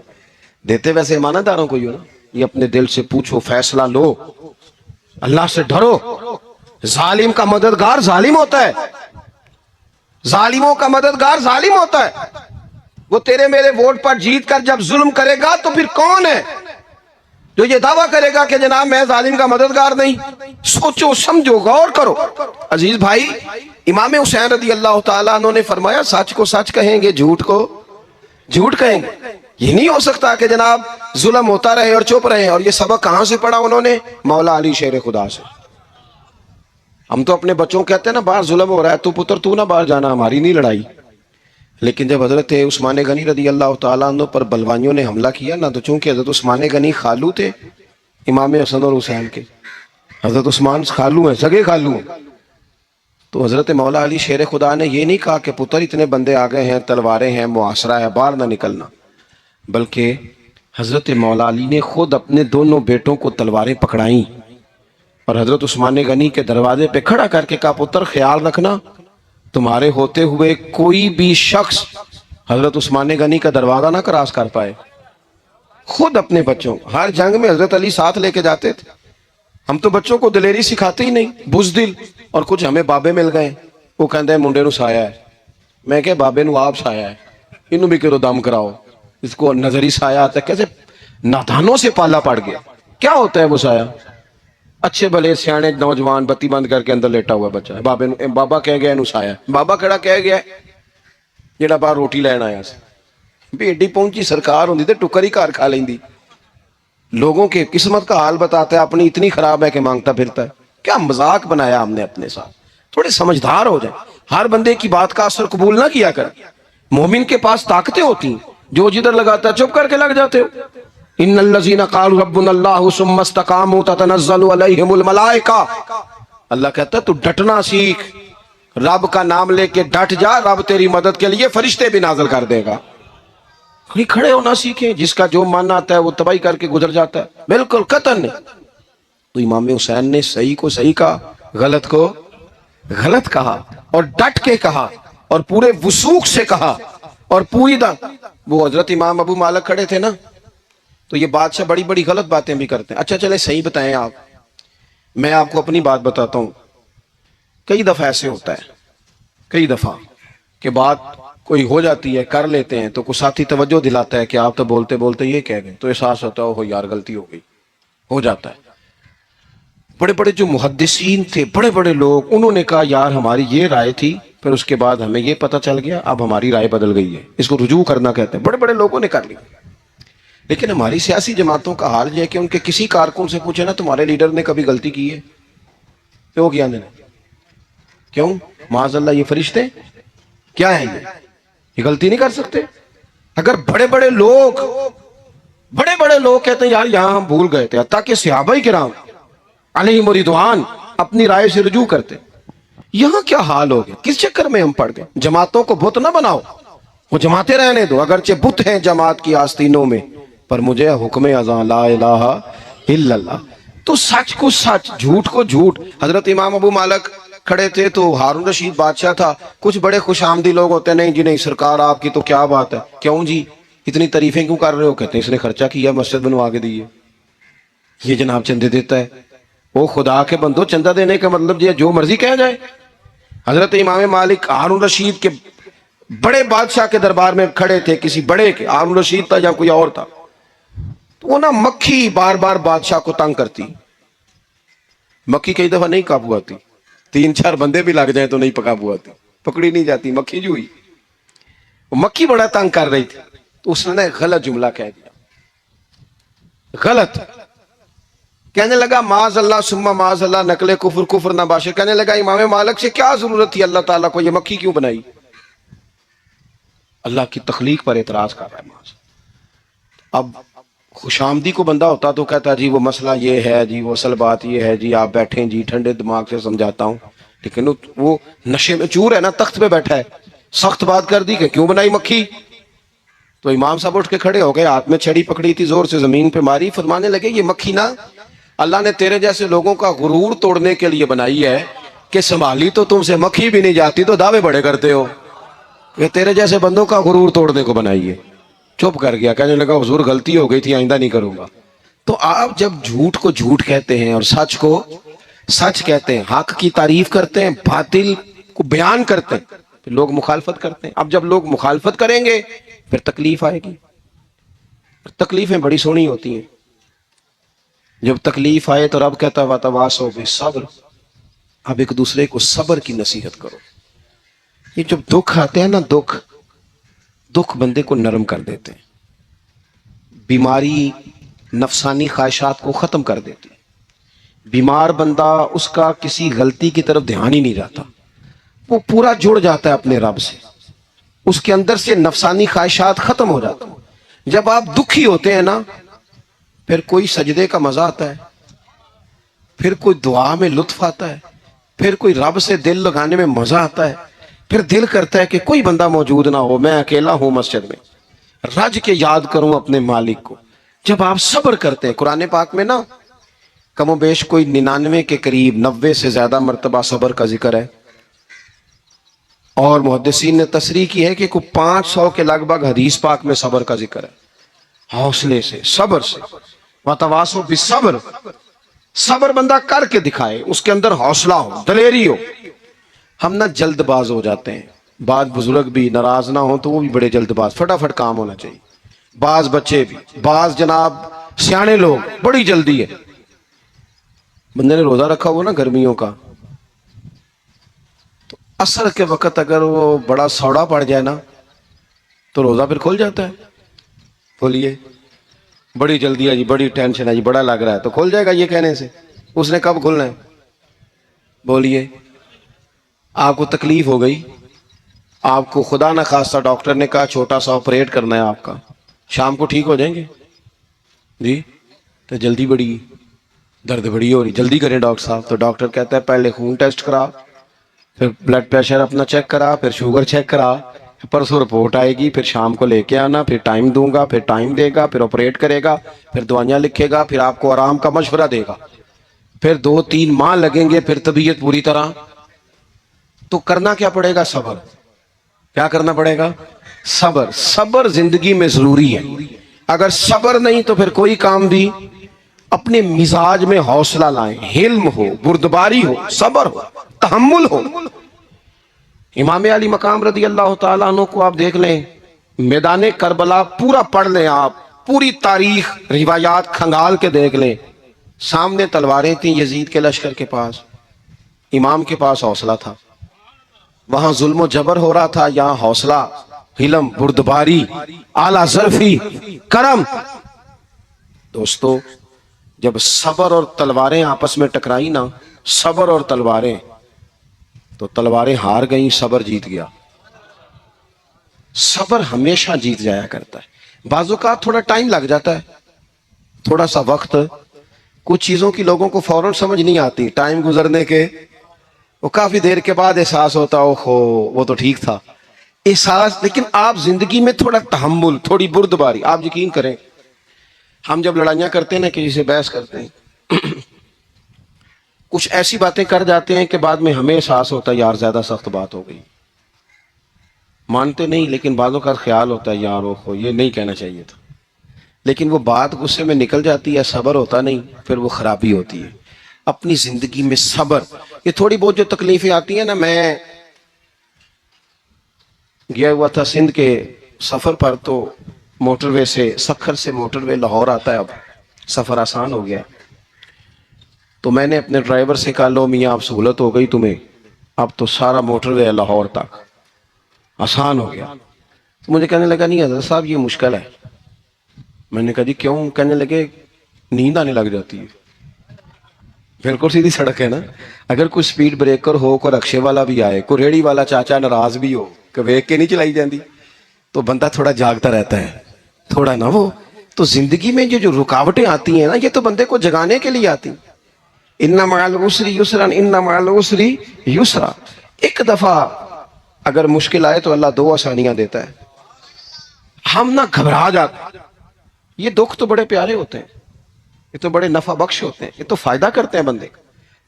دیتے ویسے امانت داروں کو ہی ہو نا. یہ اپنے دل سے پوچھو, فیصلہ لو, اللہ سے ڈرو, ظالم کا مددگار ظالم ہوتا ہے، ظالموں کا مددگار ظالم ہوتا ہے. وہ تیرے میرے ووٹ پر جیت کر جب ظلم کرے گا تو پھر کون ہے جو یہ دعویٰ کرے گا کہ جناب میں ظالم کا مددگار نہیں؟ سوچو سمجھو غور کرو. عزیز بھائی، امام حسین رضی اللہ تعالیٰ عنہ نے فرمایا سچ کو سچ کہیں گے، جھوٹ کو جھوٹ کہیں گے. یہ نہیں ہو سکتا کہ جناب ظلم ہوتا رہے اور چپ رہے. اور یہ سبق کہاں سے پڑھا انہوں نے؟ مولا علی شیر خدا سے. ہم تو اپنے بچوں کہتے ہیں نا باہر ظلم ہو رہا ہے، تو پتر تو نہ باہر جانا، ہماری نہیں لڑائی. لیکن جب حضرت عثمان غنی رضی اللہ تعالیٰ عنہ پر بلوائیوں نے حملہ کیا نا، تو چونکہ حضرت عثمان غنی خالو تھے امام حسن اور حسین کے، حضرت عثمان خالو ہیں، سگے خالو ہیں، تو حضرت مولا علی شیر خدا نے یہ نہیں کہا کہ پتر اتنے بندے آ گئے ہیں، تلواریں ہیں، محاصرہ ہے، باہر نہ نکلنا، بلکہ حضرت مولا علی نے خود اپنے دونوں بیٹوں کو تلواریں پکڑائیں اور حضرت عثمان غنی کے دروازے پہ کھڑا کر کے کہا پتر خیال رکھنا تمہارے ہوتے ہوئے کوئی بھی شخص حضرت عثمان غنی کا دروازہ نہ کراس کر پائے. خود اپنے بچوں، ہر جنگ میں حضرت علی ساتھ لے کے جاتے تھے. ہم تو بچوں کو دلیری سکھاتے ہی نہیں، بزدل. اور کچھ ہمیں بابے مل گئے، وہ کہتے ہیں منڈے نو سایا ہے. میں کہ بابے نو آپ سایا ہے، انہوں بھی کرو دم کراؤ. اس کو نظری سایہ آتا ہے. کیسے نادانوں سے پالا پڑ گیا. کیا ہوتا ہے وہ سایہ؟ اچھے بھلے سیانے نوجوان بتی بند کر کے اندر لیٹا ہوا بچہ ہے، بابا کہہ گیا انہوں سایا. بابا کہڑا کہہ گیا جیڑا باہر روٹی لین آیا سی. بھی ایڈی پہنچی سرکار ہوندی تے ٹکر ہی کار کھا لیندی. لوگوں کے قسمت کا حال بتاتا ہے، اپنی اتنی خراب ہے کہ مانگتا پھرتا ہے. کیا مذاق بنایا ہم نے اپنے ساتھ. تھوڑے سمجھدار ہو جائیں. ہر بندے کی بات کا اثر قبول نہ کیا کر. مومن کے پاس طاقتیں ہوتی ہیں، جو جدھر لگاتا ہے چپ کر کے لگ جاتے ہو. ان الذین قالوا ربنا اللہ ثم استقاموا تتنزل علیہم الملائکہ. اللہ کہتا ہے تو ڈٹنا سیکھ، رب کا نام لے کے ڈٹ جا، رب تیری مدد کے لیے فرشتے بھی نازل کر دے گا. کوئی کھڑے ہونا سیکھیں، جس کا جو ماننا آتا ہے وہ تباہی کر کے گزر جاتا ہے. بالکل قطعاً نہیں. تو امام حسین نے صحیح کو صحیح کہا، غلط کو غلط کہا، اور ڈٹ کے کہا، اور پورے وثوق سے کہا، اور پوری وہ حضرت امام ابو مالک کھڑے تھے نا، تو یہ بادشاہ بڑی بڑی غلط باتیں بھی کرتے ہیں. اچھا چلے صحیح بتائیں آپ. میں آپ کو اپنی بات بتاتا ہوں. کئی دفعہ ایسے ہوتا ہے، کئی دفعہ کہ بات کوئی ہو جاتی ہے، کر لیتے ہیں، تو کوئی ساتھی توجہ دلاتا ہے کہ آپ تو بولتے بولتے یہ کہہ گئے، تو احساس ہوتا ہے ہو یار غلطی ہو گئی. ہو جاتا ہے. بڑے بڑے جو محدثین تھے، بڑے بڑے لوگ، انہوں نے کہا یار ہماری یہ رائے تھی، پھر اس کے بعد ہمیں یہ پتہ چل گیا، اب ہماری رائے بدل گئی ہے. اس کو رجوع کرنا کہتے ہیں. بڑے بڑے لوگوں نے کر لی. لیکن ہماری سیاسی جماعتوں کا حال یہ ہے کہ ان کے کسی کارکن سے پوچھے نا تمہارے لیڈر نے کبھی غلطی کی ہے؟ کیوں کیا نہیں؟ کیوں؟ معاذ اللہ یہ فرشتے کیا ہے؟ یہ غلطی نہیں کر سکتے؟ اگر بڑے بڑے لوگ کہتے ہیں یار یہاں ہم بھول گئے تھے، حتیٰ کہ صحابہ کرام علیہم رضوان اپنی رائے سے رجوع کرتے، یہاں کیا حال ہو گیا؟ کس چکر میں ہم پڑ گئے؟ جماعتوں کو بت نہ بناؤ، وہ جماعتیں رہنے دو، اگرچہ بت ہیں جماعت کی آستینوں میں، پر مجھے حکم اذان لا الہ الا اللہ. تو سچ کو سچ، جھوٹ کو جھوٹ. حضرت امام ابو مالک کھڑے تھے تو ہارون رشید بادشاہ تھا. کچھ بڑے خوش آمدی لوگ ہوتے ہیں، نہیں جی نہیں سرکار آپ کی تو کیا بات ہے. کیوں جی اتنی تعریفیں کیوں کر رہے ہو؟ کہتے ہیں اس نے خرچہ کیا، مسجد بنوا کے دی ہے، یہ جناب چندے دیتا ہے. وہ خدا کے بندو، چندہ دینے کا مطلب یہ جو مرضی کہا جائے. حضرت امام مالک ہارون رشید کے بڑے بادشاہ کے دربار میں کھڑے تھے، کسی بڑے کے، ہارون رشید تھا یا کوئی اور تھا. تو وہ نا مکھی بار بار بادشاہ کو تنگ کرتی. مکھی کئی دفعہ نہیں قابو آتی، 3-4 بندے بھی لگ جائیں تو نہیں قابو آتی، پکڑی نہیں جاتی. مکھی جو ہوئی، وہ مکھی بڑا تنگ کر رہی تھی. تو اس نے غلط جملہ کہہ دیا، غلط کہنے لگا معاذ اللہ ثم معاذ اللہ، نقل کفر کفر نہ باشر. کہنے لگا امام مالک سے کیا ضرورت تھی اللہ تعالیٰ کو یہ مکھی کیوں بنائی؟ اللہ کی تخلیق پر اعتراض کر رہا ہے معاذ. اب خوش آمدی کو بندہ ہوتا تو کہتا جی وہ مسئلہ یہ ہے جی، وہ اصل بات یہ ہے جی، آپ بیٹھیں جی، ٹھنڈے دماغ سے سمجھاتا ہوں. لیکن وہ نشے میں چور ہے نا، تخت پہ بیٹھا ہے، سخت بات کر دی کہ کیوں بنائی مکھی. تو امام صاحب اٹھ کے کھڑے ہو گئے، ہاتھ میں چھڑی پکڑی تھی، زور سے زمین پہ ماری. فرمانے لگے یہ مکھی نا اللہ نے تیرے جیسے لوگوں کا غرور توڑنے کے لیے بنائی ہے کہ سنبھالی تو تم سے مکھی بھی نہیں جاتی، تو دعوے بڑے کرتے ہو کہ تیرے جیسے بندوں کا غرور توڑنے کو بنائی ہے. چپ کر گیا، کہنے لگا حضور غلطی ہو گئی تھی، آئندہ نہیں کروں گا. تو آپ جب جھوٹ کو جھوٹ کہتے ہیں اور سچ کو سچ کہتے ہیں، حق کی تعریف کرتے ہیں، باطل کو بیان کرتے ہیں، پھر لوگ مخالفت کرتے ہیں۔ اب جب لوگ مخالفت کریں گے پھر تکلیف آئے گی۔ تکلیفیں بڑی سونی ہوتی ہیں۔ جب تکلیف آئے تو رب کہتا ہے وَتَوَاصَوْا بِالصَّبْرِ، اب ایک دوسرے کو صبر کی نصیحت کرو۔ یہ جب دکھ آتے ہیں نا، دکھ بندے کو نرم کر دیتے ہیں، بیماری نفسانی خواہشات کو ختم کر دیتی ہے۔ بیمار بندہ، اس کا کسی غلطی کی طرف دھیان ہی نہیں رہتا، وہ پورا جڑ جاتا ہے اپنے رب سے، اس کے اندر سے نفسانی خواہشات ختم ہو جاتی ہیں۔ جب آپ دکھی ہوتے ہیں نا، پھر کوئی سجدے کا مزہ آتا ہے، پھر کوئی دعا میں لطف آتا ہے، پھر کوئی رب سے دل لگانے میں مزہ آتا ہے، پھر دل کرتا ہے کہ کوئی بندہ موجود نہ ہو، میں اکیلا ہوں مسجد میں، رج کے یاد کروں اپنے مالک کو۔ جب آپ صبر کرتے ہیں، قرآن پاک میں نا کم و بیش کوئی 99 کے قریب، 90 سے زیادہ مرتبہ صبر کا ذکر ہے، اور محدثین نے تصریح کی ہے کہ کوئی 500 کے لگ بھگ حدیث پاک میں صبر کا ذکر ہے۔ حوصلے سے، صبر سے، وَتَوَاصَوْا بِالصَّبْرِ، صبر بندہ کر کے دکھائے، اس کے اندر حوصلہ ہو، دلیری ہو۔ ہم نہ جلد باز ہو جاتے ہیں، بعض بزرگ بھی ناراض نہ ہوں تو وہ بھی بڑے جلد باز، فٹافٹ کام ہونا چاہیے، بعض بچے بھی، بعض جناب سیانے لوگ، بڑی جلدی ہے۔ بندے نے روزہ رکھا ہوا نا گرمیوں کا، تو عصر کے وقت اگر وہ بڑا سوڑا پڑ جائے نا تو روزہ پھر کھل جاتا ہے۔ بولیے بڑی جلدی ہے جی، بڑی ٹینشن ہے جی، بڑا لگ رہا ہے، تو کھل جائے گا یہ کہنے سے؟ اس نے کب کھلنا ہے؟ بولیے آپ کو تکلیف ہو گئی، آپ کو خدا نہ خواستہ ڈاکٹر نے کہا چھوٹا سا آپریٹ کرنا ہے آپ کا، شام کو ٹھیک ہو جائیں گے جی؟ تو جلدی بڑی، درد بڑی ہو رہی، جلدی کریں ڈاکٹر صاحب۔ تو ڈاکٹر کہتا ہے پہلے خون ٹیسٹ کرا، پھر بلڈ پریشر اپنا چیک کرا، پھر شوگر چیک کرا، پرسوں رپورٹ آئے گی، پھر شام کو لے کے آنا، پھر ٹائم دوں گا، پھر ٹائم دے گا، پھر آپریٹ کرے گا، پھر دوائیاں لکھے گا، پھر آپ کو آرام کا مشورہ دے گا، پھر 2-3 ماہ لگیں گے، پھر طبیعت پوری طرح۔ تو کرنا کیا پڑے گا؟ صبر۔ کیا کرنا پڑے گا؟ صبر۔ صبر زندگی میں ضروری ہے، اگر صبر نہیں تو پھر کوئی کام بھی۔ اپنے مزاج میں حوصلہ لائیں، حلم ہو، بردباری ہو، صبر ہو، تحمل ہو۔ امام علی مقام رضی اللہ تعالیٰ عنہ کو آپ دیکھ لیں، میدان کربلا پورا پڑھ لیں، آپ پوری تاریخ روایات کھنگال کے دیکھ لیں، سامنے تلواریں تھیں یزید کے لشکر کے پاس، امام کے پاس حوصلہ تھا۔ وہاں ظلم و جبر ہو رہا تھا، یہاں حوصلہ، حلم، بردباری، اعلیٰ ظرفی، کرم۔ دوستو جب صبر اور تلواریں آپس میں ٹکرائی نا، صبر اور تلواریں، تو تلواریں ہار گئیں، صبر جیت گیا۔ صبر ہمیشہ جیت جایا کرتا ہے۔ بعض اوقات تھوڑا ٹائم لگ جاتا ہے، تھوڑا سا وقت، کچھ چیزوں کی لوگوں کو فوراً سمجھ نہیں آتی، ٹائم گزرنے کے وہ کافی دیر کے بعد احساس ہوتا، اوہو وہ تو ٹھیک تھا، احساس۔ لیکن آپ زندگی میں تھوڑا تحمل، تھوڑی بردباری، آپ یقین کریں ہم جب لڑائیاں کرتے ہیں نا، کسی سے بحث کرتے ہیں، کچھ ایسی باتیں کر جاتے ہیں کہ بعد میں ہمیں احساس ہوتا ہے یار زیادہ سخت بات ہو گئی، مانتے نہیں، لیکن بعضوں کا خیال ہوتا ہے یار اوہو یہ نہیں کہنا چاہیے تھا، لیکن وہ بات غصے میں نکل جاتی ہے، صبر ہوتا نہیں، پھر وہ خرابی ہوتی ہے۔ اپنی زندگی میں صبر، یہ تھوڑی بہت جو تکلیفیں آتی ہیں نا، میں گیا ہوا تھا سندھ کے سفر پر، تو موٹر وے سے، سکھر سے موٹر وے لاہور آتا ہے، اب سفر آسان ہو گیا، تو میں نے اپنے ڈرائیور سے کہا لو میاں اب سہولت ہو گئی تمہیں، اب تو سارا موٹر وے لاہور تک آسان ہو گیا۔ تو مجھے کہنے لگا نہیں حضرت صاحب یہ مشکل ہے۔ میں نے کہا جی کیوں؟ کہنے لگے نیند آنے لگ جاتی ہے۔ بالکل سیدھی سڑک ہے نا، اگر کوئی سپیڈ بریکر ہو، کوئی رکشے والا بھی آئے، کوئی ریڑی والا چاچا ناراض بھی ہو کہ ویک کے نہیں چلائی جاندی، تو بندہ تھوڑا جاگتا رہتا ہے، تھوڑا نا وہ۔ تو زندگی میں جو رکاوٹیں آتی ہیں نا، یہ تو بندے کو جگانے کے لیے آتی۔ ان مع العسر یسرا، ان مع العسر یسرا۔ ایک دفعہ اگر مشکل آئے تو اللہ 2 آسانیاں دیتا ہے، ہم نہ گھبرا جاتے۔ یہ دکھ تو بڑے پیارے ہوتے ہیں، یہ تو بڑے نفع بخش ہوتے ہیں، یہ تو فائدہ کرتے ہیں بندے کا۔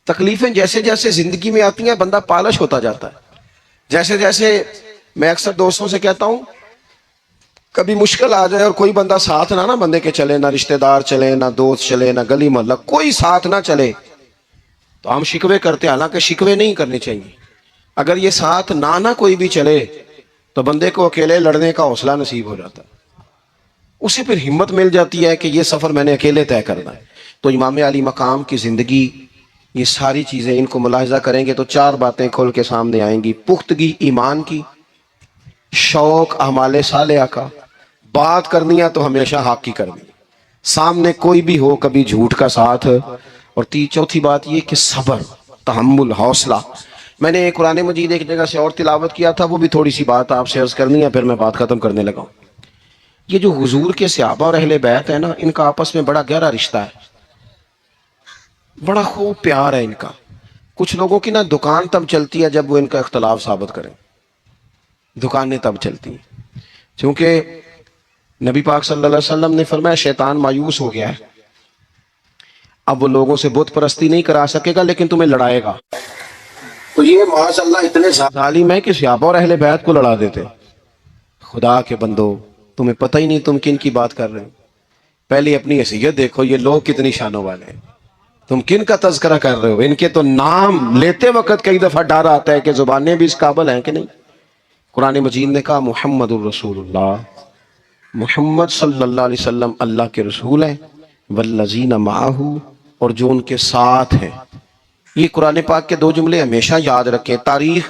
تکلیفیں جیسے جیسے زندگی میں آتی ہیں بندہ پالش ہوتا جاتا ہے۔ جیسے جیسے میں اکثر دوستوں سے کہتا ہوں، کبھی مشکل آ جائے اور کوئی بندہ ساتھ نہ بندے کے چلے، نہ رشتہ دار چلے، نہ دوست چلے، نہ گلی محلہ، کوئی ساتھ نہ چلے، تو ہم شکوے کرتے ہیں، حالانکہ شکوے نہیں کرنے چاہیے. اگر یہ ساتھ نہ کوئی بھی چلے تو بندے کو اکیلے لڑنے کا حوصلہ نصیب ہو جاتا ہے، اسے پھر ہمت مل جاتی ہے کہ یہ سفر میں نے اکیلے طے کرنا ہے. تو امام علی مقام کی زندگی، یہ ساری چیزیں ان کو ملاحظہ کریں گے تو 4 باتیں کھول کے سامنے آئیں گی. پختگی ایمان کی، شوق اعمال صالحہ کا، بات کرنی ہے تو ہمیشہ حق کی کرنی، سامنے کوئی بھی ہو کبھی جھوٹ کا ساتھ. اور چوتھی بات یہ کہ صبر، تحمل، حوصلہ. میں نے قرآن مجید ایک جگہ سے اور تلاوت کیا تھا، وہ بھی تھوڑی سی بات آپ سے عرض کرنی ہے، پھر میں بات ختم کرنے لگا ہوں. یہ جو حضور کے صحابہ اور اہل بیت ہے نا، ان کا آپس میں بڑا گہرا رشتہ ہے، بڑا خوب پیار ہے ان کا. کچھ لوگوں کی نا دکان تب چلتی ہے جب وہ ان کا اختلاف ثابت کریں، دکانیں تب چلتی ہیں. چونکہ نبی پاک صلی اللہ علیہ وسلم نے فرمایا شیطان مایوس ہو گیا ہے، اب وہ لوگوں سے بت پرستی نہیں کرا سکے گا لیکن تمہیں لڑائے گا. تو یہ معاذ اللہ اتنے ظالم ہے کہ صحابہ اور اہل بیت کو لڑا دیتے. خدا کے بندو، تمہیں پتہ ہی نہیں تم کن کی بات کر رہے ہو. پہلے اپنی حیثیت دیکھو، یہ لوگ کتنی شانوں والے ہیں، تم کن کا تذکرہ کر رہے ہو. ان کے تو نام لیتے وقت کئی دفعہ ڈر آتا ہے کہ زبانیں بھی اس قابل ہیں کہ نہیں. قرآن مجید نے کہا محمد الرسول اللہ، محمد صلی اللہ علیہ وسلم اللہ کے رسول ہیں، والذین معہ، اور جو ان کے ساتھ ہیں. یہ قرآن پاک کے 2 جملے ہمیشہ یاد رکھیں، تاریخ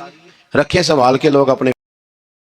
رکھیں سنبھال کے لوگ اپنے